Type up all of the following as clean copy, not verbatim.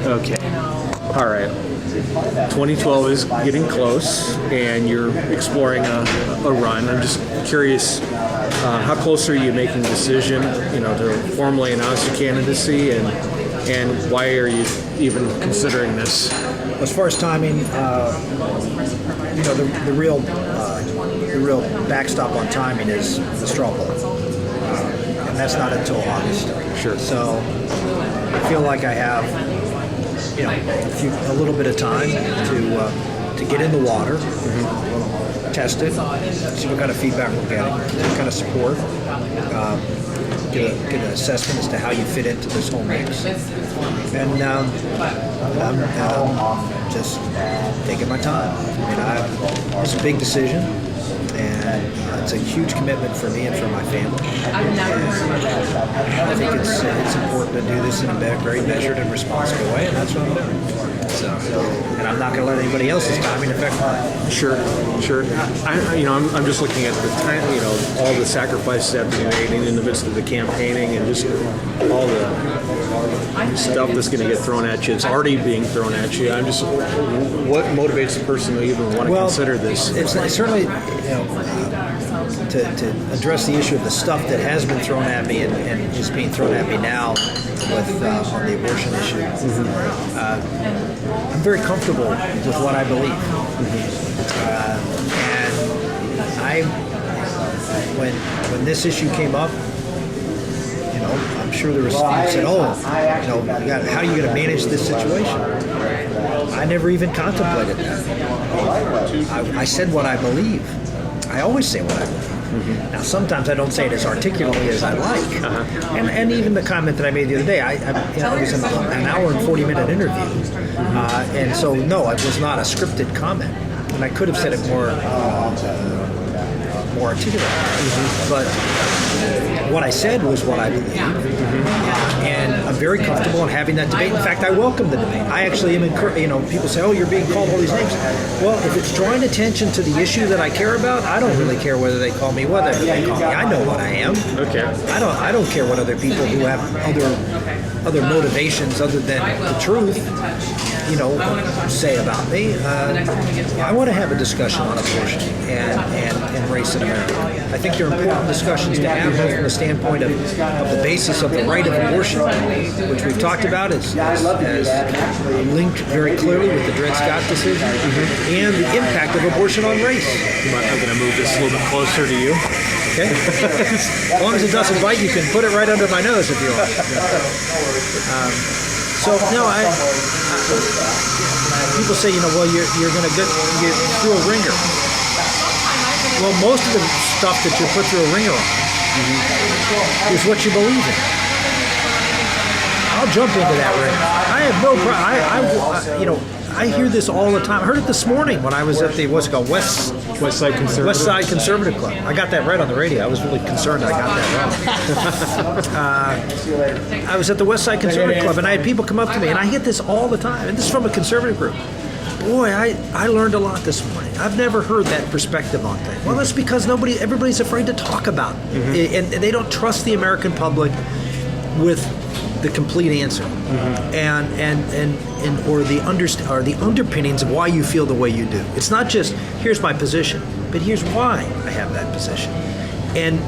Okay. All right. 2012 is getting close, and you're exploring a run. I'm just curious, how close are you making the decision, to formally announce your candidacy, and why are you even considering this? As far as timing, the real backstop on timing is the straw poll, and that's not until August. Sure. So I feel like I have, a little bit of time to get in the water, test it, see what kind of feedback we're getting, what kind of support, get an assessment as to how you fit into this whole mix. And I'm just taking my time. It's a big decision, and it's a huge commitment for me and for my family. And I think it's important to do this in a very measured and responsible way, and that's what I'm doing. So, and I'm not going to let anybody else's timing affect mine. Sure. I'm just looking at the time, all the sacrifices that have been made in the midst of the campaigning, and just all the stuff that's going to get thrown at you. It's already being thrown at you. I'm just, what motivates the person to even want to consider this? It's certainly, to address the issue of the stuff that has been thrown at me and is being thrown at me now with on the abortion issue. I'm very comfortable with what I believe, and when this issue came up, I'm sure there was people who said, how are you going to manage this situation? I never even contemplated that. I said what I believe. I always say what I believe. Now, sometimes I don't say it as articulately as I like. And even the comment that I made the other day, I was in an hour and 40-minute interview. And so, no, it was not a scripted comment. And I could have said it more articulate. But what I said was what I believe. And I'm very comfortable in having that debate. In fact, I welcome the debate. I actually am encouraged. People say, you're being called all these names. Well, if it's drawing attention to the issue that I care about, I don't really care whether they call me whatever they call me. I know what I am. Okay. I don't care what other people who have other motivations other than the truth, say about me. I want to have a discussion on abortion and race in America. I think they're important discussions to have from the standpoint of the basis of the right of abortion, which we've talked about as linked very clearly with the Dred Scott decision, and the impact of abortion on race. I'm going to move this a little bit closer to you. Okay. As long as it doesn't bite, you can put it right under my nose if you want. People say, you're going to get through a ringer. Well, most of the stuff that you put through a ringer on is what you believe in. I'll jump into that ringer. I have no problem. I hear this all the time. I heard it this morning when I was at the West Side Conservative Club. I got that right on the radio. I was really concerned I got that wrong. I was at the West Side Conservative Club, and I had people come up to me, and I get this all the time. And this is from a conservative group. Boy, I learned a lot this morning. I've never heard that perspective on things. Well, that's because everybody's afraid to talk about it, and they don't trust the American public with the complete answer, or the underpinnings of why you feel the way you do. It's not just here's my position, but here's why I have that position. And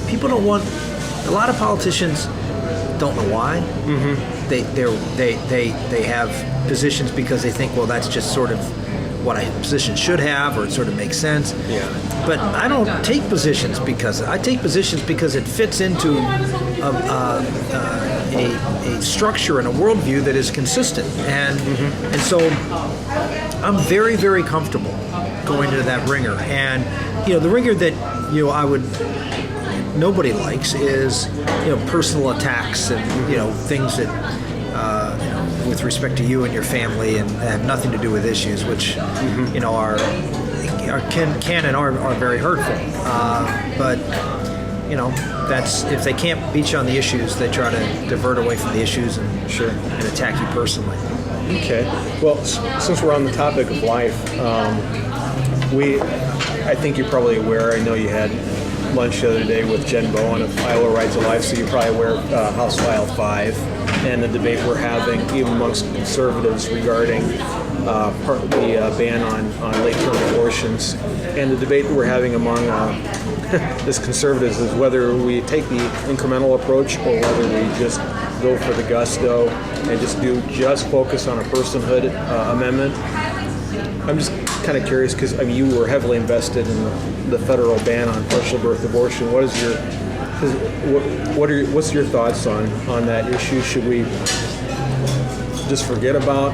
people don't want. A lot of politicians don't know why. They have positions because they think, well, that's just sort of what a position should have, or it sort of makes sense. Yeah. But I don't take positions because it fits into a structure and a worldview that is consistent, and so I'm very, very comfortable going into that ringer. And the ringer that nobody likes is personal attacks and things that with respect to you and your family and have nothing to do with issues which can and are very hurtful. But that's if they can't beat you on the issues, they try to divert away from the issues and attack you personally. Okay. Well, since we're on the topic of life, I think you're probably aware. I know you had lunch the other day with Jen Bowen of Iowa Rights to Life, so you're probably aware of House File 5. and the debate we're having even amongst conservatives regarding the ban on late-term abortions, and the debate that we're having among as conservatives is whether we take the incremental approach or whether we just go for the gusto and just focus on a personhood amendment. I'm just kind of curious because I mean you were heavily invested in the federal ban on partial birth abortion. What's your thoughts on that issue? Should we just forget about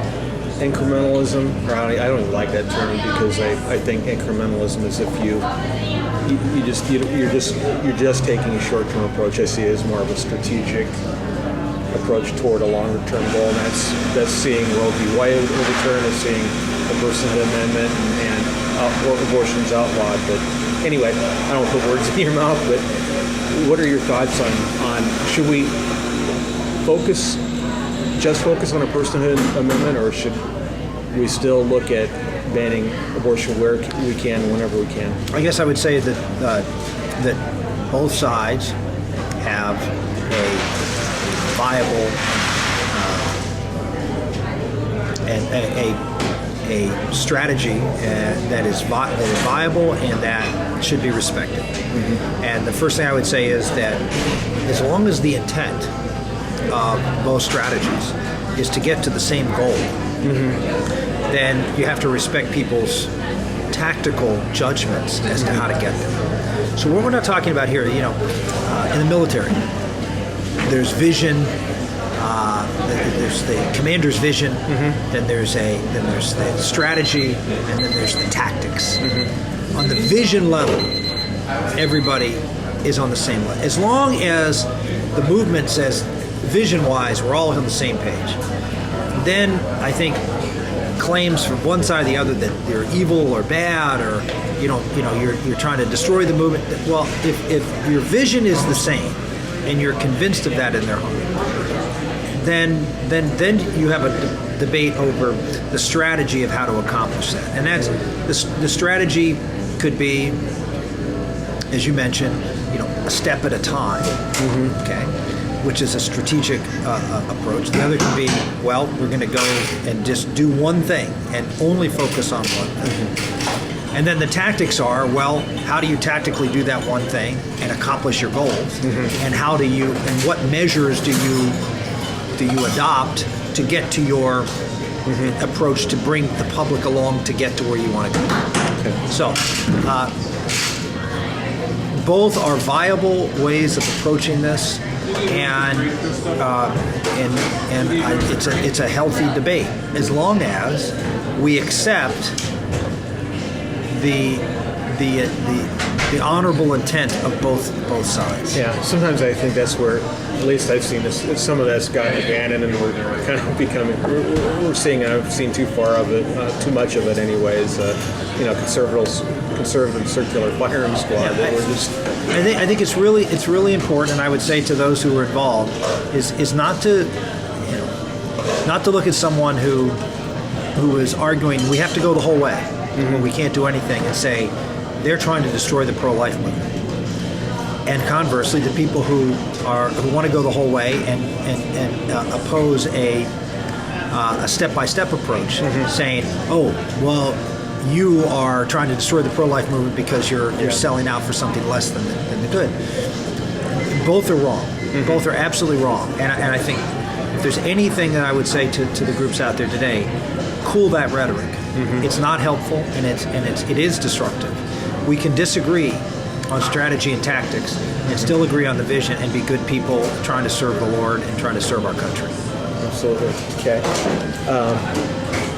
incrementalism? Or I don't even like that term because I think incrementalism is if you're just taking a short-term approach. I see it as more of a strategic approach toward a longer-term goal, and that's seeing Roe v. Wade overturned, and seeing the personhood amendment and abortion's outlawed. But anyway, I don't put words in your mouth, but what are your thoughts on should we focus on a personhood amendment, or should we still look at banning abortion where we can, whenever we can? I guess I would say that both sides have a viable and a strategy that is viable and that should be respected. Mm-hmm. And the first thing I would say is that as long as the intent of both strategies is to get to the same goal, mm-hmm. then you have to respect people's tactical judgments as to how to get there. So what we're not talking about here, in the military, there's vision. There's the commander's vision. Mm-hmm. Then there's the strategy, and then there's the tactics. Mm-hmm. On the vision level, everybody is on the same level. As long as the movement says, vision-wise, we're all on the same page, then I think claims from one side or the other that they're evil or bad, or you're trying to destroy the movement. Well, if your vision is the same and you're convinced of that in their heart, then you have a debate over the strategy of how to accomplish that. And that's the strategy could be, as you mentioned, a step at a time, mm-hmm. okay, which is a strategic approach. The other can be, well, we're going to go and just do one thing and only focus on one thing. Mm-hmm. And then the tactics are, well, how do you tactically do that one thing and accomplish your goals? Mm-hmm. And what measures do you adopt to get to your mm-hmm. approach to bring the public along to get to where you want to go? Okay. So, both are viable ways of approaching this, and it's a healthy debate as long as we accept the honorable intent of both sides. Yeah, sometimes I think that's where, at least I've seen this, some of that's gotten abandoned, and we're kind of becoming, we're seeing, I've seen too far of it, too much of it anyways, conservative circular firing squad. Yeah, that we're just... I think it's really important, and I would say to those who are involved, is not to look at someone who is arguing we have to go the whole way, mm-hmm. we can't do anything, and say they're trying to destroy the pro-life movement. And conversely, the people who want to go the whole way and oppose a step-by-step approach, mm-hmm. saying, "Oh, well, you are trying to destroy the pro-life movement because you're selling out for something less than the good." Both are wrong. Mm-hmm. Both are absolutely wrong. And I think if there's anything that I would say to the groups out there today, cool that rhetoric. Mm-hmm. It's not helpful, and it is destructive. We can disagree on strategy and tactics and still agree on the vision and be good people trying to serve the Lord and trying to serve our country. Absolutely. Okay.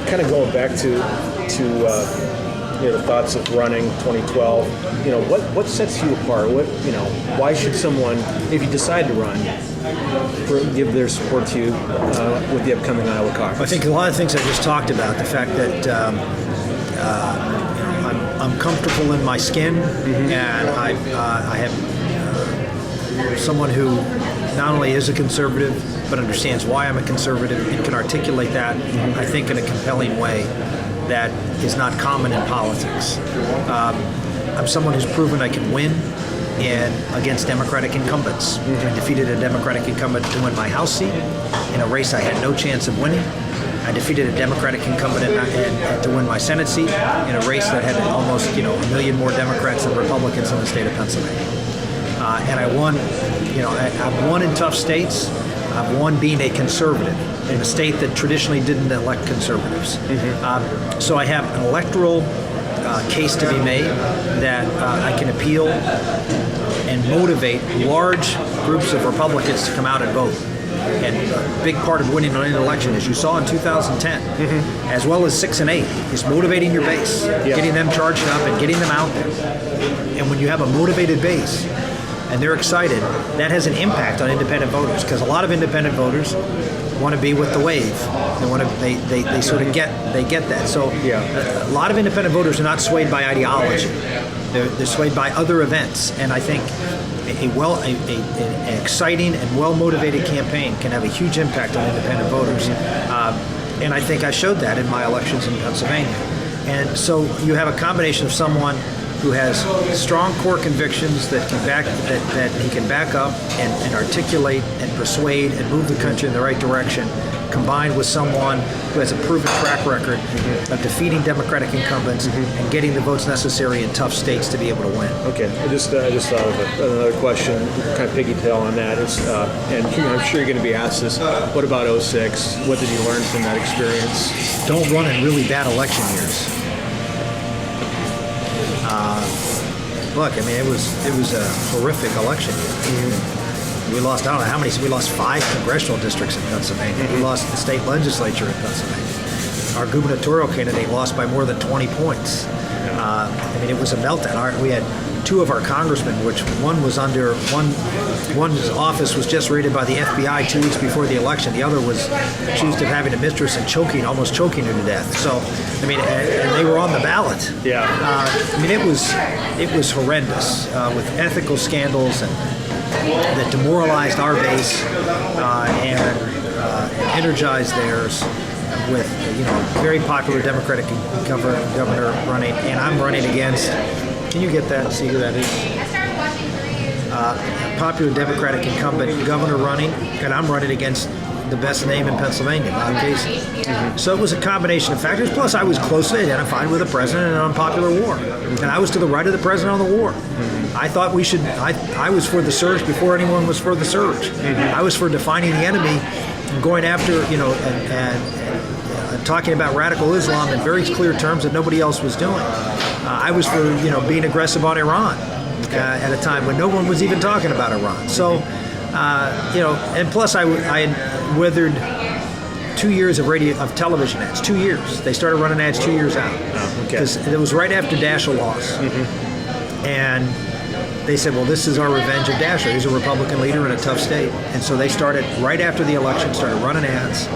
Kind of going back to the thoughts of running 2012. What sets you apart? Why should someone, if you decide to run, give their support to you with the upcoming Iowa caucus? I think a lot of things I just talked about. The fact that I'm comfortable in my skin, mm-hmm. and I have someone who not only is a conservative but understands why I'm a conservative and can articulate that, mm-hmm. I think, in a compelling way that is not common in politics. I'm someone who's proven I can win against Democratic incumbents. I defeated a Democratic incumbent to win my House seat in a race I had no chance of winning. I defeated a Democratic incumbent to win my Senate seat in a race that had almost a million more Democrats than Republicans in the state of Pennsylvania. And I won. I've won in tough states. I've won being a conservative in a state that traditionally didn't elect conservatives. So I have an electoral case to be made that I can appeal and motivate large groups of Republicans to come out and vote. And a big part of winning an election, as you saw in 2010, as well as 6 and 8, is motivating your base, getting them charged up and getting them out there. And when you have a motivated base and they're excited, that has an impact on independent voters, because a lot of independent voters want to be with the wave. They sort of get that. So a lot of independent voters are not swayed by ideology. They're swayed by other events. And I think an exciting and well-motivated campaign can have a huge impact on independent voters. And I think I showed that in my elections in Pennsylvania. And so you have a combination of someone who has strong core convictions that he can back up and articulate and persuade and move the country in the right direction, combined with someone who has a proven track record of defeating Democratic incumbents and getting the votes necessary in tough states to be able to win. Okay, I just thought of another question, kind of piggytail on that. And I'm sure you're going to be asked this. What about '06? What did you learn from that experience? Don't run in really bad election years. Look, I mean, it was a horrific election year. We lost, I don't know how many, we lost 5 congressional districts in Pennsylvania. We lost the state legislature in Pennsylvania. Our gubernatorial candidate lost by more than 20 points. I mean, it was a meltdown. We had 2 of our congressmen, which one's office was just raided by the FBI 2 weeks before the election. The other was accused of having a mistress and almost choking her to death. So, I mean, and they were on the ballot. Yeah. I mean, it was horrendous with ethical scandals that demoralized our base and energized theirs. With very popular Democratic governor running, and I'm running against. Can you get that and see who that is? Popular Democratic incumbent governor running, and I'm running against the best name in Pennsylvania, Bob Casey. So it was a combination of factors. Plus, I was closely identified with the president in an unpopular war, and I was to the right of the president on the war. I thought we should. I was for the surge before anyone was for the surge. I was for defining the enemy, and going after and talking about radical Islam in very clear terms that nobody else was doing. I was for being aggressive on Iran at a time when no one was even talking about Iran. So and plus I had weathered 2 years of television ads. 2 years. They started running ads 2 years out because it was right after Daschle lost, and they said, well, this is our revenge of Daschle. He's a Republican leader in a tough state. And so they started, right after the election, started running ads.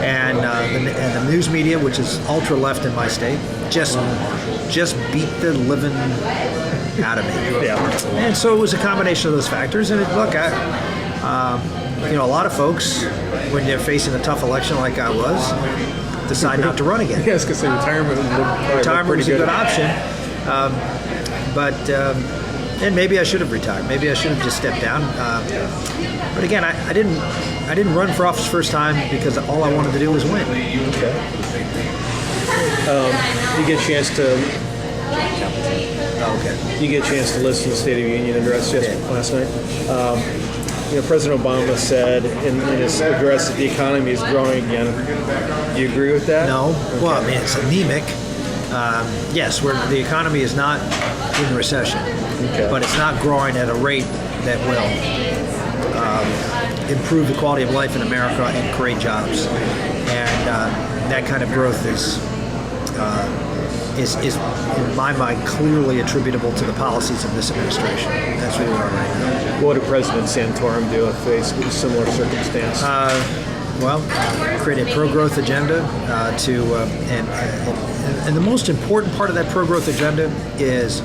And the news media, which is ultra-left in my state, just beat the living out of me. Yeah. And so it was a combination of those factors. And a lot of folks, when they're facing a tough election like I was, decide not to run again. Yes, because retirement was a good option. And maybe I should have retired. Maybe I should have just stepped down. But again, I didn't run for office first time because all I wanted to do was win. Okay. You get a chance to. You get a chance to listen to the State of the Union address last night. President Obama said in his address that the economy is growing again. Do you agree with that? No. Okay. Well, I mean, it's anemic. Yes, the economy is not in recession, but it's not growing at a rate that will improve the quality of life in America and create jobs. And that kind of growth is, in my mind, clearly attributable to the policies of this administration. That's where we are right now. What did President Santorum do if faced with a similar circumstance? Create a pro-growth agenda and the most important part of that pro-growth agenda is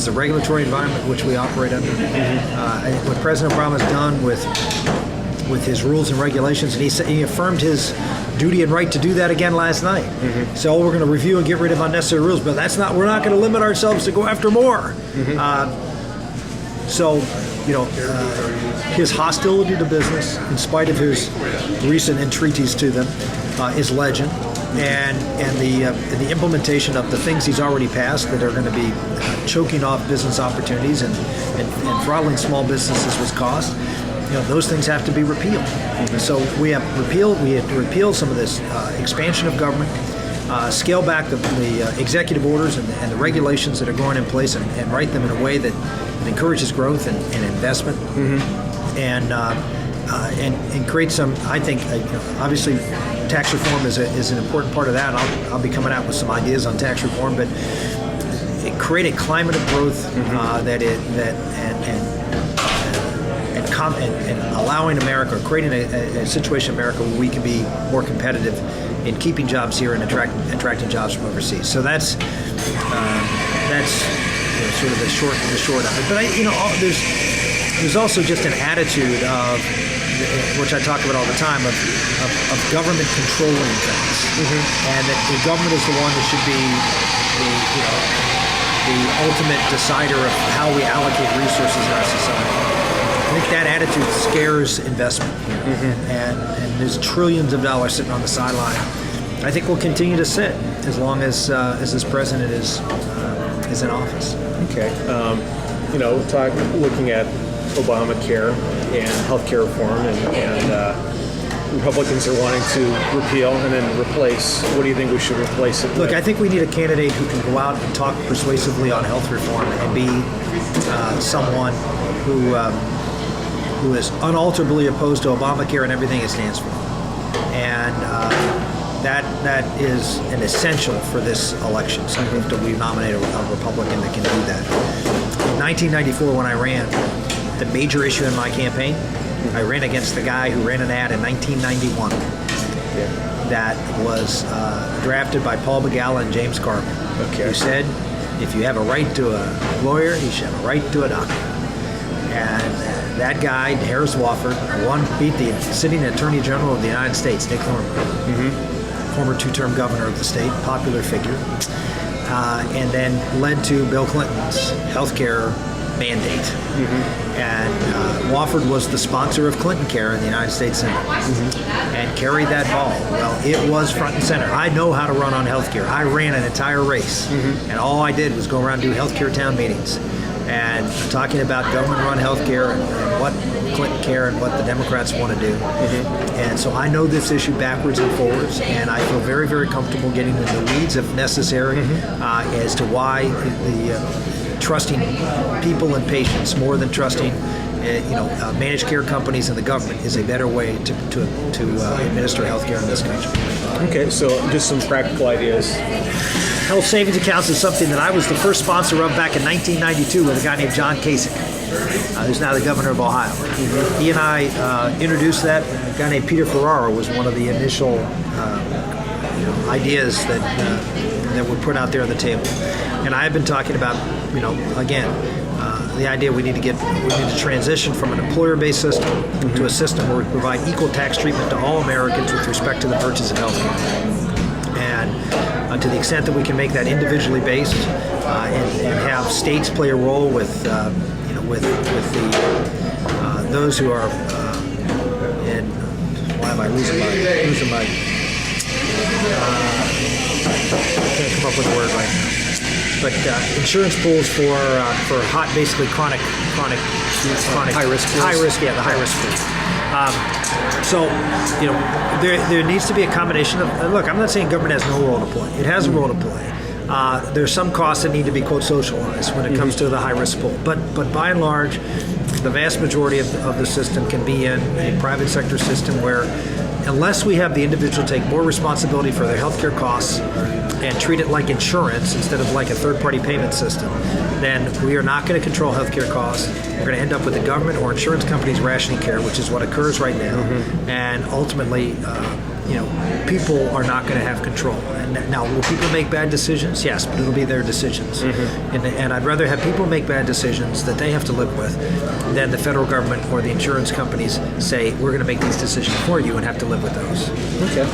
the regulatory environment which we operate under. What President Obama has done with his rules and regulations, and he affirmed his duty and right to do that again last night. So we're going to review and get rid of unnecessary rules, but we're not going to limit ourselves to go after more. So, his hostility to business, in spite of his recent entreaties to them, is legend. And the implementation of the things he's already passed that are going to be choking off business opportunities and throttling small businesses with cost, those things have to be repealed. So we had to repeal some of this expansion of government, scale back the executive orders and the regulations that are going in place, and write them in a way that encourages growth and investment, and create some. I think obviously tax reform is an important part of that. I'll be coming out with some ideas on tax reform, but create a climate of growth and allowing America, or creating a situation in America where we can be more competitive in keeping jobs here and attracting jobs from overseas. So that's sort of the short of it. But there's also just an attitude of, which I talk about all the time, of government controlling things, and that the government is the one that should be the ultimate decider of how we allocate resources in our society. I think that attitude scares investment, and there's trillions of dollars sitting on the sideline. I think we'll continue to sit as long as this president is in office. Okay, looking at Obamacare and healthcare reform, and Republicans are wanting to repeal and then replace. What do you think we should replace it with? Look, I think we need a candidate who can go out and talk persuasively on health reform and be someone who is unalterably opposed to Obamacare and everything it stands for. And that is an essential for this election. So we nominate a Republican that can do that. In 1994, when I ran, the major issue in my campaign, I ran against the guy who ran an ad in 1991 that was drafted by Paul Begala and James Carvin, who said, if you have a right to a lawyer, you should have a right to a doctor. And that guy, Harris Wofford, beat the sitting Attorney General of the United States, Dick Thornburgh, former two-term governor of the state, popular figure, and then led to Bill Clinton's health care mandate. And Wofford was the sponsor of Clinton Care in the United States Senate, and carried that ball. Well, it was front and center. I know how to run on health care. I ran an entire race, and all I did was go around and do health care town meetings, and talking about government-run health care and what Clinton Care and what the Democrats want to do. And so I know this issue backwards and forwards, and I feel very, very comfortable getting into the weeds if necessary as to why the trusting people and patients more than trusting managed care companies and the government is a better way to administer health care in this country. Okay, so just some practical ideas. Health savings accounts is something that I was the first sponsor of back in 1992 with a guy named John Kasich, who's now the governor of Ohio. He and I introduced that. A guy named Peter Ferrara was one of the initial ideas that were put out there on the table. And I have been talking about, the idea we need to transition from an employer-based system to a system where we provide equal tax treatment to all Americans with respect to the purchase of health care. And to the extent that we can make that individually based and have states play a role with those who are why am I losing my can't come up with a word right now. But insurance pools for basically chronic high risk, the high risk pool. So there needs to be a combination of. Look, I'm not saying government has no role to play. It has a role to play. There's some costs that need to be quote socialized when it comes to the high risk pool. But by and large, the vast majority of the system can be in a private sector system where, unless we have the individual take more responsibility for their healthcare costs and treat it like insurance instead of like a third-party payment system, then we are not going to control healthcare costs. We're going to end up with the government or insurance companies rationing care, which is what occurs right now. And ultimately, people are not going to have control. And now, will people make bad decisions? Yes, but it'll be their decisions. And I'd rather have people make bad decisions that they have to live with than the federal government or the insurance companies say, we're going to make these decisions for you and have to live with those. Okay.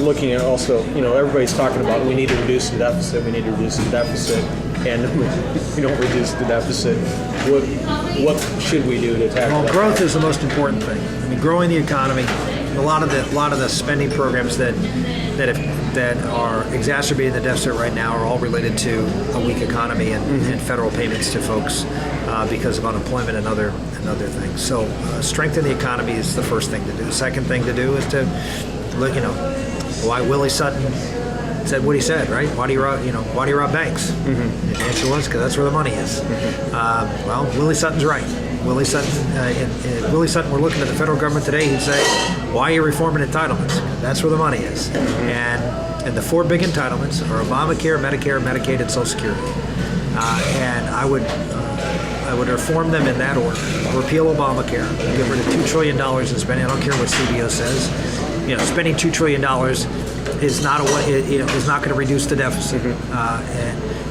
Looking at also, everybody's talking about we need to reduce the deficit. and we don't reduce the deficit, what should we do to tackle that? Growth is the most important thing. I mean, growing the economy. A lot of the spending programs that are exacerbating the deficit right now are all related to a weak economy and federal payments to folks because of unemployment and other things. So strengthen the economy is the first thing to do. The second thing to do is to why Willie Sutton said what he said, right? Why do you rob banks? And the answer was because that's where the money is. Well, Willie Sutton's right. Willie Sutton, we're looking at the federal government today, he'd say, why are you reforming entitlements? That's where the money is. And the four big entitlements are Obamacare, Medicare, Medicaid, and Social Security. And I would reform them in that order. Repeal Obamacare, get rid of $2 trillion in spending. I don't care what CBO says. Spending $2 trillion is not going to reduce the deficit.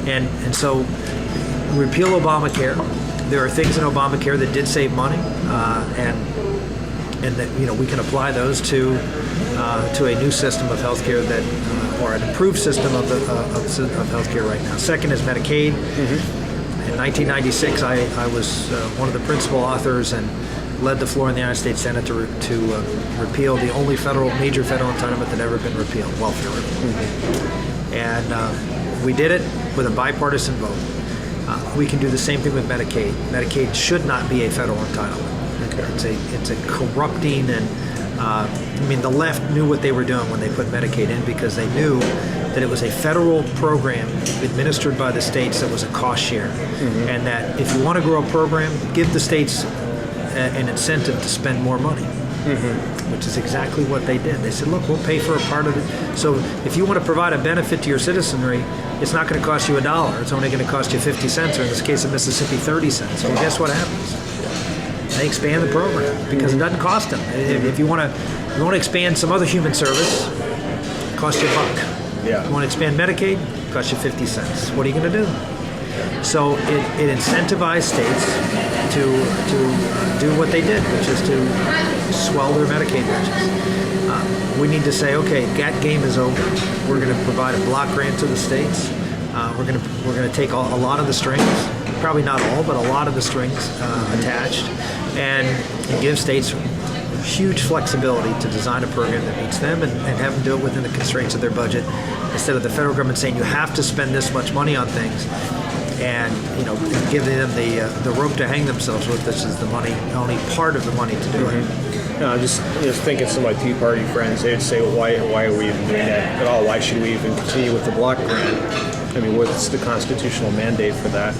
And so repeal Obamacare. There are things in Obamacare that did save money, and that we can apply those to a new system of healthcare or an improved system of healthcare right now. Second is Medicaid. In 1996, I was one of the principal authors and led the floor in the United States Senate to repeal the only major federal entitlement that ever been repealed, welfare reform. And we did it with a bipartisan vote. We can do the same thing with Medicaid. Medicaid should not be a federal entitlement. Okay. It's a corrupting and the left knew what they were doing when they put Medicaid in because they knew that it was a federal program administered by the states that was a cost share, and that if you want to grow a program, give the states an incentive to spend more money. Which is exactly what they did. They said, look, we'll pay for a part of it. So if you want to provide a benefit to your citizenry, it's not going to cost you $1. It's only going to cost you 50 cents, or in this case of Mississippi, 30 cents. Well, guess what happens? They expand the program because it doesn't cost them. If you want to expand some other human service, it costs you $1. Yeah. You want to expand Medicaid, it costs you 50 cents. What are you going to do? So it incentivized states to do what they did, which is to swell their Medicaid budgets. We need to say, okay, that game is over. We're going to provide a block grant to the states. We're going to take a lot of the strings, probably not all, but a lot of the strings attached, and give states huge flexibility to design a program that meets them and have them do it within the constraints of their budget, instead of the federal government saying you have to spend this much money on things. And giving them the rope to hang themselves with. This is the money, only part of the money to do it. Just thinking some of my Tea Party friends, they'd say, well, why are we even doing that at all? Why should we even continue with the block grant? I mean, what's the constitutional mandate for that?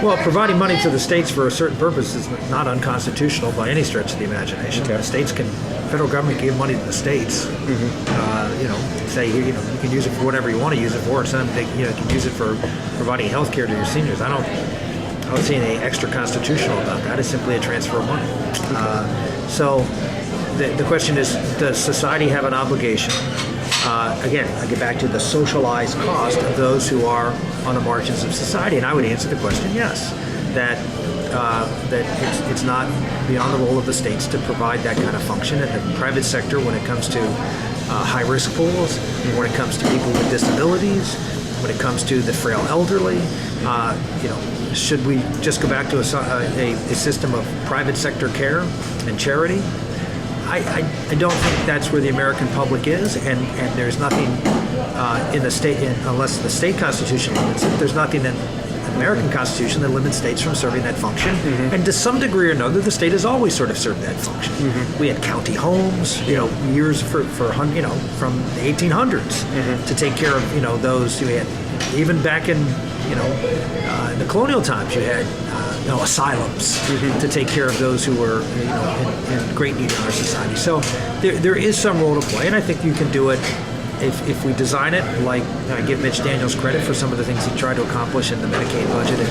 Well, providing money to the states for a certain purpose is not unconstitutional by any stretch of the imagination. Okay. Federal government can give money to the states. Say you can use it for whatever you want to use it for. Some you can use it for providing health care to your seniors. I don't see anything extra constitutional about that. It's simply a transfer of money. So the question is, does society have an obligation? Again, I get back to the socialized cost of those who are on the margins of society, and I would answer the question yes. That it's not beyond the role of the states to provide that kind of function, and the private sector, when it comes to high-risk pools, when it comes to people with disabilities, when it comes to the frail elderly, should we just go back to a system of private sector care and charity? I don't think that's where the American public is, and there's nothing in the state, unless the state constitution limits it, there's nothing in the American Constitution that limits states from serving that function. And to some degree or another, the state has always sort of served that function. We had county homes, years from the 1800s to take care of those who had, even back in the colonial times, you had asylums to take care of those who were in great need in our society. So there is some role to play, and I think you can do it if we design it like I give Mitch Daniels credit for some of the things he tried to accomplish in the Medicaid budget in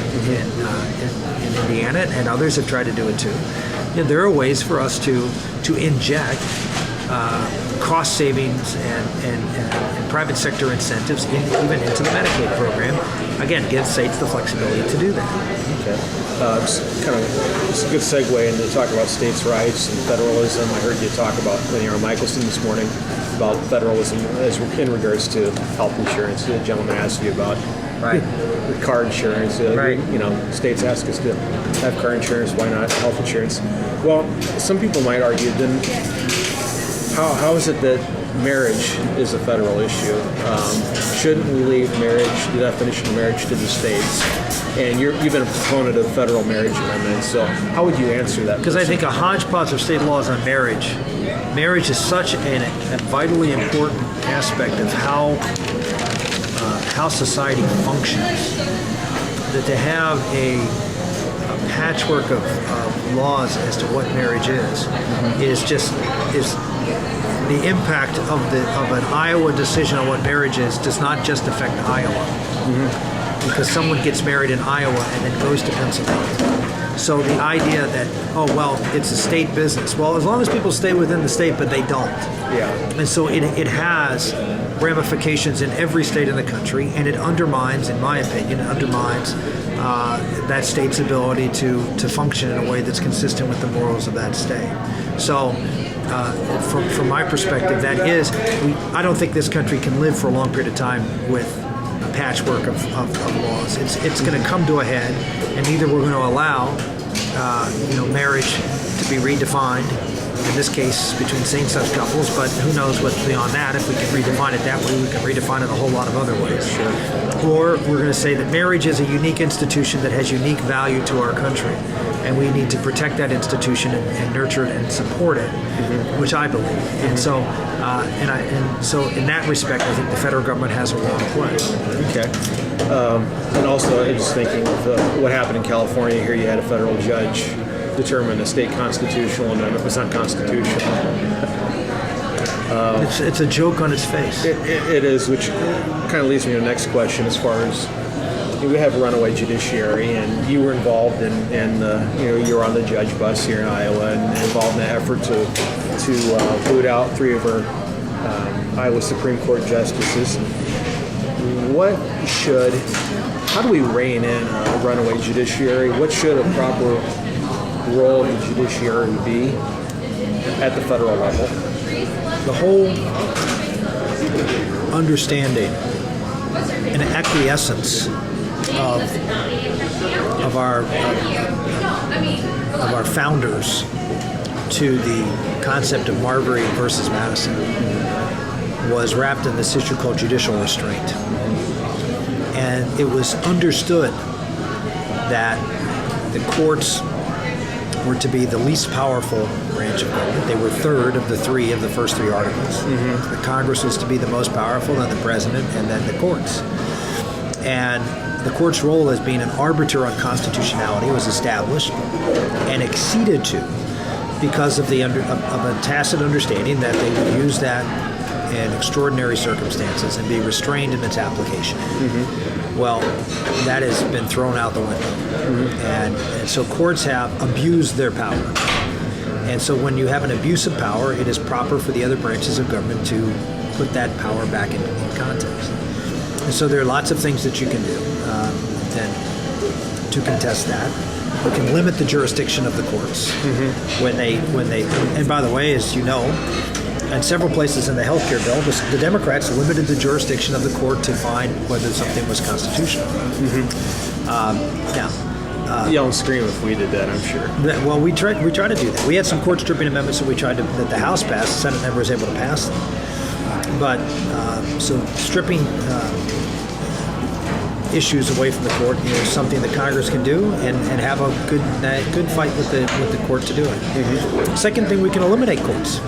Indiana, and others have tried to do it too. There are ways for us to inject cost savings and private sector incentives even into the Medicaid program. Again, give states the flexibility to do that. Okay. It's a good segue into talk about states' rights and federalism. I heard you talk about Leon Michelson this morning about federalism in regards to health insurance. The gentleman asked you about Right. With car insurance. Right. States ask us to have car insurance. Why not health insurance? Well, some people might argue then how is it that marriage is a federal issue? Shouldn't we leave the definition of marriage to the states? And you've been a proponent of federal marriage amendments, so how would you answer that? Because I think a hodgepodge of state laws on marriage is such a vitally important aspect of how society functions, that to have a patchwork of laws as to what marriage is the impact of an Iowa decision on what marriage is does not just affect Iowa, because someone gets married in Iowa and then goes to Pennsylvania. So the idea that, it's a state business. Well, as long as people stay within the state, but they don't. Yeah. And so it has ramifications in every state in the country, and it undermines, in my opinion, that state's ability to function in a way that's consistent with the morals of that state. So from my perspective, I don't think this country can live for a long period of time with a patchwork of laws. It's going to come to a head, and either we're going to allow marriage to be redefined, in this case between same-sex couples, but who knows what beyond that. If we can redefine it that way, we can redefine it a whole lot of other ways. Sure. Or we're going to say that marriage is a unique institution that has unique value to our country, and we need to protect that institution and nurture it and support it, which I believe. And so, so in that respect, I think the federal government has a role to play. Okay. And also, I was thinking of what happened in California. Here, you had a federal judge determine a state constitutional amendment was unconstitutional. It's a joke on its face. It is, which kind of leads me to the next question. As far as we have a runaway judiciary, and you were involved in you were on the judge bus here in Iowa, and involved in the effort to boot out 3 of our Iowa Supreme Court justices. How do we rein in a runaway judiciary? What should a proper role of the judiciary be at the federal level? The whole understanding and acquiescence of our founders to the concept of Marbury versus Madison was wrapped in this issue called judicial restraint. And it was understood that the courts were to be the least powerful branch of government. They were third of the first three articles. The Congress was to be the most powerful, then the president, and then the courts. And the court's role as being an arbiter on constitutionality was established and acceded to because of a tacit understanding that they would use that in extraordinary circumstances and be restrained in its application. Well, that has been thrown out the window. And so courts have abused their power. And so when you have an abuse of power, it is proper for the other branches of government to put that power back in context. And so there are lots of things that you can do to contest that. We can limit the jurisdiction of the courts when they, and by the way, as you know, in several places in the health care bill, the Democrats limited the jurisdiction of the court to find whether something was constitutional. Yell and scream if we did that, I'm sure. Well, we try to do that. We had some court stripping amendments that that the House passed. The Senate never was able to pass them. But so stripping issues away from the court is something that Congress can do and have a good fight with the court to do it. Second thing, we can eliminate courts.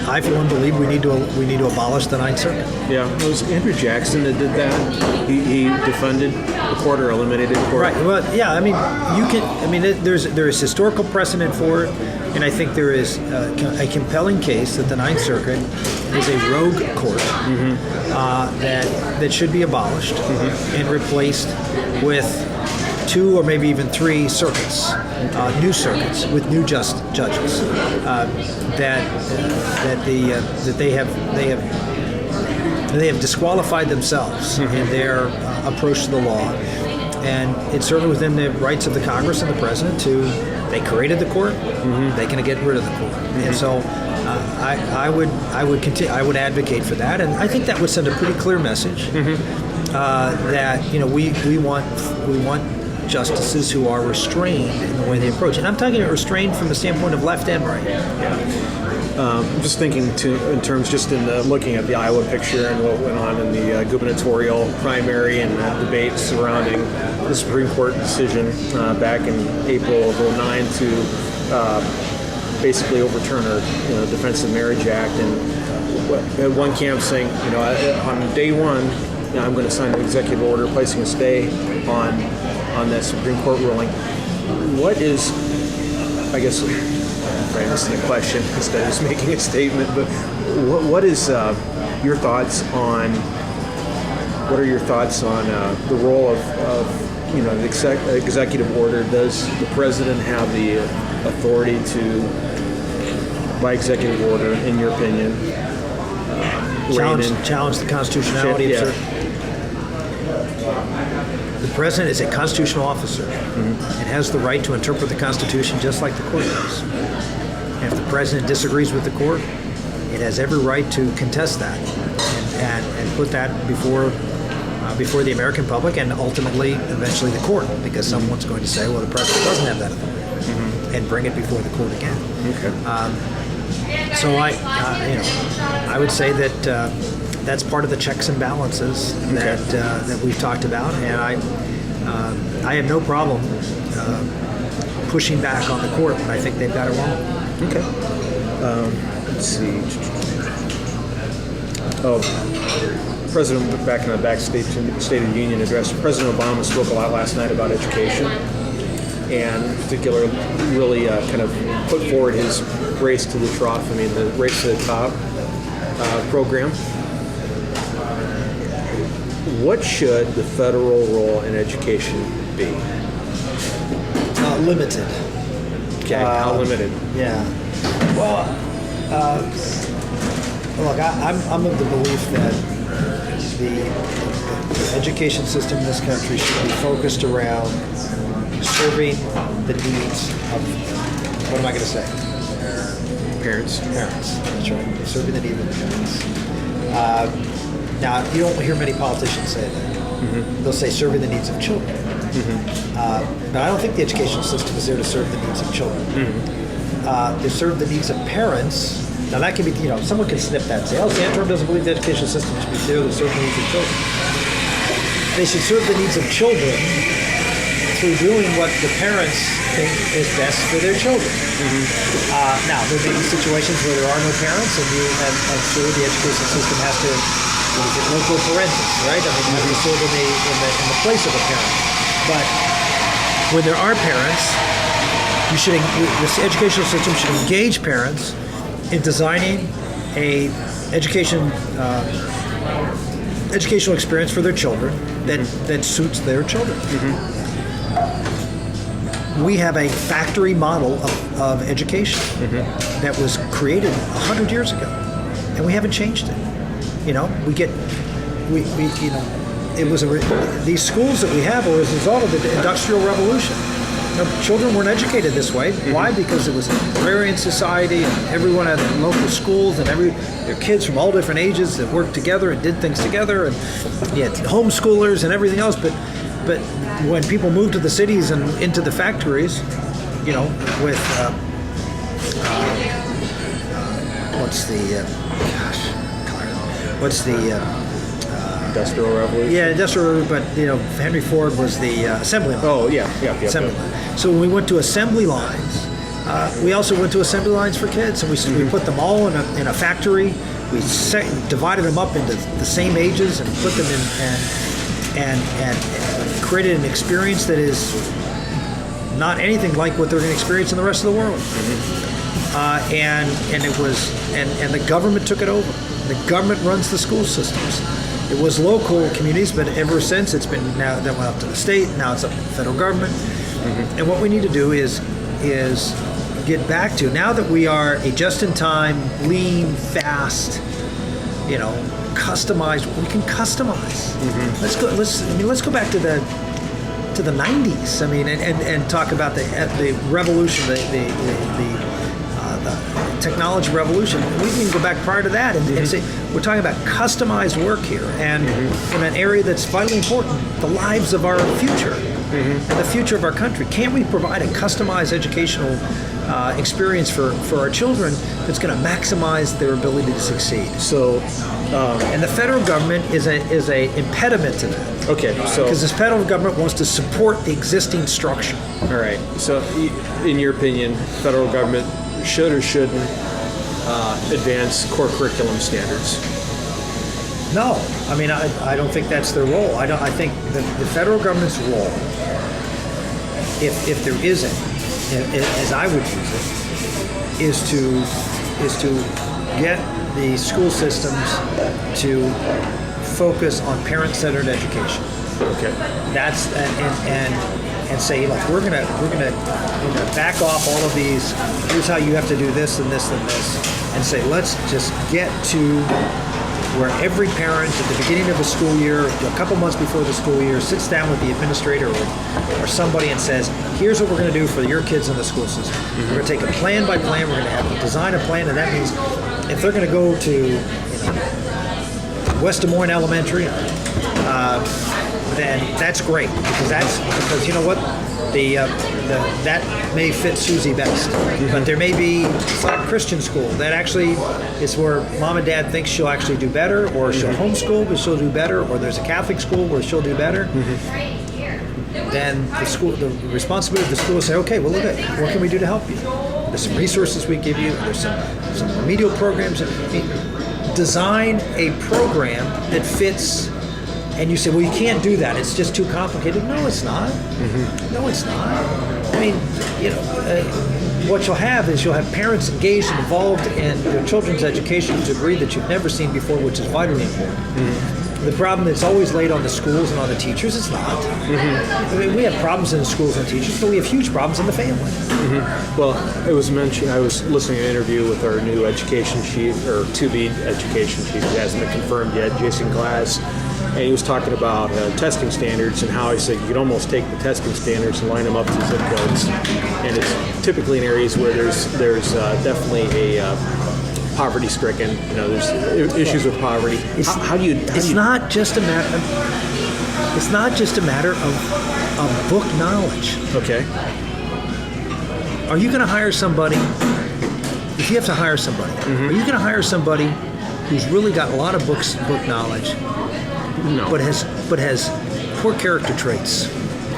I, for one, believe we need to abolish the Ninth Circuit. Yeah, it was Andrew Jackson that did that. He defunded the court or eliminated the court. Right. Well, yeah. I mean, you can. I mean, there is historical precedent for it, and I think there is a compelling case that the Ninth Circuit is a rogue court that should be abolished and replaced with 2 or maybe even 3 circuits, new circuits with new judges that they have disqualified themselves in their approach to the law, and it's certainly within the rights of the Congress and the president they created the court, they can get rid of the court, and so I would continue. I would advocate for that, and I think that would send a pretty clear message that we want justices who are restrained in the way they approach. And I'm talking about restrained from the standpoint of left and right. I'm just thinking in terms just in looking at the Iowa picture and what went on in the gubernatorial primary and the debate surrounding the Supreme Court decision back in April of '09 to basically overturn our Defense of Marriage Act, and one camp saying, on day one, I'm going to sign an executive order placing a stay on that Supreme Court ruling. What is, I guess, I'm framing this in a question instead of just making a statement, but what is your thoughts on? What are your thoughts on the role of the executive order? Does the president have the authority to, by executive order, in your opinion, challenge the constitutionality of certain? The president is a constitutional officer. It has the right to interpret the Constitution just like the court does. And if the president disagrees with the court, it has every right to contest that and put that before the American public and ultimately, eventually, the court, because someone's going to say, well, the president doesn't have that authority, and bring it before the court again. Okay. So I would say that that's part of the checks and balances that we've talked about, and I have no problem pushing back on the court when I think they've got it wrong. Okay. Let's see. President, back in the State of the Union address, President Obama spoke a lot last night about education, and in particular, really kind of put forward his race to the trough. The race to the top program. What should the federal role in education be? Limited. Okay, how limited? Yeah. Well, look, I'm of the belief that the education system in this country should be focused around serving the needs of, what am I going to say? Parents. Parents. That's right. Serving the needs of the parents. Now, you don't hear many politicians say that. Mm-hmm. They'll say serving the needs of children. Mm-hmm. But I don't think the educational system is there to serve the needs of children. Mm-hmm. To serve the needs of parents. Now, that can be, someone can snip that and say, Santorum doesn't believe the education system should be there to serve the needs of children. They should serve the needs of children through doing what the parents think is best for their children. Mm-hmm. Now, there may be situations where there are no parents, and so the education system has to, local parentis, right? Have you serve in the place of a parent. But when there are parents, this educational system should engage parents in designing a educational experience for their children that suits their children. Mm-hmm. We have a factory model of education that was created 100 years ago, and we haven't changed it. These schools that we have are as a result of the Industrial Revolution. Children weren't educated this way. Mm-hmm. Why? Because it was an agrarian society, and everyone had local schools, and there were kids from all different ages that worked together and did things together, and you had homeschoolers and everything else. But when people moved to the cities and into the factories, with Industrial Revolution? Yeah, Industrial Revolution, but Henry Ford was the assembly line. Oh, yeah. Assembly line. So when we went to assembly lines, we also went to assembly lines for kids, and we put them all in a factory. We divided them up into the same ages and put them in and created an experience that is not anything like what they're going to experience in the rest of the world. Mm-hmm. And the government took it over. The government runs the school systems. It was local communities, but ever since it's been, now that went up to the state, now it's up to the federal government. Mm-hmm. And what we need to do is get back to, now that we are a just-in-time, lean, fast, customized, we can customize. Mm-hmm. Let's go back to the 90s. And talk about the revolution, the technology revolution. We can go back prior to that and say we're talking about customized work here, and in an area that's vitally important, the lives of our future and the future of our country. Can't we provide a customized educational experience for our children that's going to maximize their ability to succeed? So, and the federal government is a impediment to that. okay, so Because this federal government wants to support the existing structure. all right. So, in your opinion, federal government should or shouldn't advance core curriculum standards? No, I mean I don't think that's their role. I think the federal government's role, if there is any, as I would use it, is to get the school systems to focus on parent-centered education. Okay. That's and say, look, we're gonna back off all of these. Here's how you have to do this and this and this, and say, let's just get to where every parent at the beginning of the school year, a couple months before the school year, sits down with the administrator or somebody and says, here's what we're going to do for your kids in the school system. We're going to take a plan by plan, we're going to have them design a plan, and that means if they're going to go to West Des Moines Elementary, then that's great, because you know what? That may fit Susie best, but there may be some Christian school that actually is where mom and dad thinks she'll actually do better, or she'll homeschool but she'll do better, or there's a Catholic school where she'll do better. Then the responsibility of the school is say, okay, well, look at what can we do to help you? There's some resources we give you. There's some remedial programs. Design a program that fits. And you say, well, you can't do that. It's just too complicated. No, it's not. No, it's not. I mean, what you'll have is you'll have parents engaged and involved in their children's education to a degree that you've never seen before, which is vitally important. The problem is always laid on the schools and on the teachers. It's not. I mean, we have problems in the schools and teachers, but we have huge problems in the family. Well, it was mentioned, I was listening to an interview with our new education chief, or to-be education chief, who hasn't been confirmed yet, Jason Glass. And he was talking about testing standards and how he said you could almost take the testing standards and line them up to zip codes. And it's typically in areas where there's definitely a poverty-stricken. There's issues with poverty. It's not just a matter of book knowledge. Okay. Are you going to hire somebody? If you have to hire somebody, are you going to hire somebody who's really got a lot of book knowledge? No. But has poor character traits,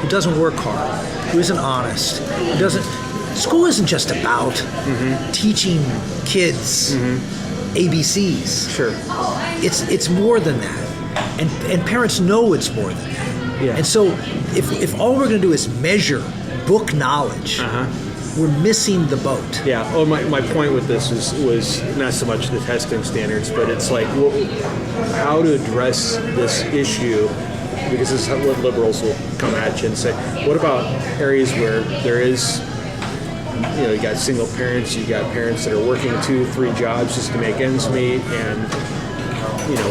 who doesn't work hard, who isn't honest, who doesn't. School isn't just about teaching kids ABCs. Sure. It's more than that, and parents know it's more than that. Yeah. And so if all we're going to do is measure book knowledge, we're missing the boat. Yeah. Oh, my point with this was not so much the testing standards, but it's like how to address this issue, because this is what liberals will come at you and say, what about areas where there is, you got single parents, you got parents that are working 2-3 jobs just to make ends meet, and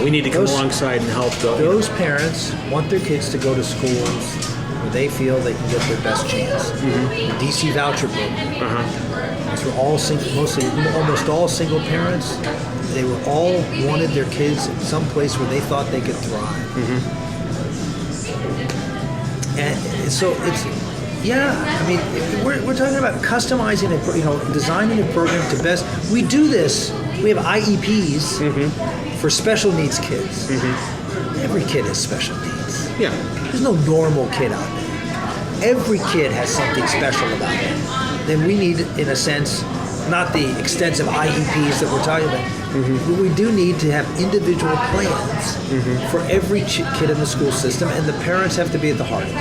we need to come alongside and help those parents want their kids to go to schools where they feel they can get their best chance. The DC voucher program. These were almost all single parents. They were all wanted their kids in some place where they thought they could thrive. And so it's, I mean, we're talking about customizing and designing a program to best. We do this. We have IEPs for special needs kids. Every kid has special needs. Yeah. There's no normal kid out there. Every kid has something special about them. Then we need, in a sense, not the extensive IEPs that we're talking about, but we do need to have individual plans for every kid in the school system, and the parents have to be at the heart of it.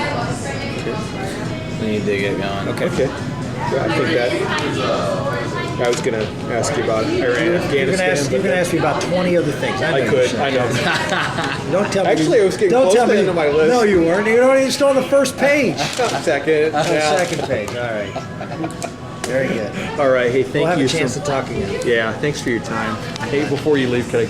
We need to get going. Okay. Yeah, I think that. I was going to ask you about Iran, Afghanistan. You're going to ask me about 20 other things. I know. Don't tell me. Actually, I was getting close to the end of my list. No, you weren't. You're not even still on the first page. Second. Second page. All right. Very good. All right. Hey, thank you. We'll have a chance to talk again. Yeah. Thanks for your time. Hey, before you leave, can I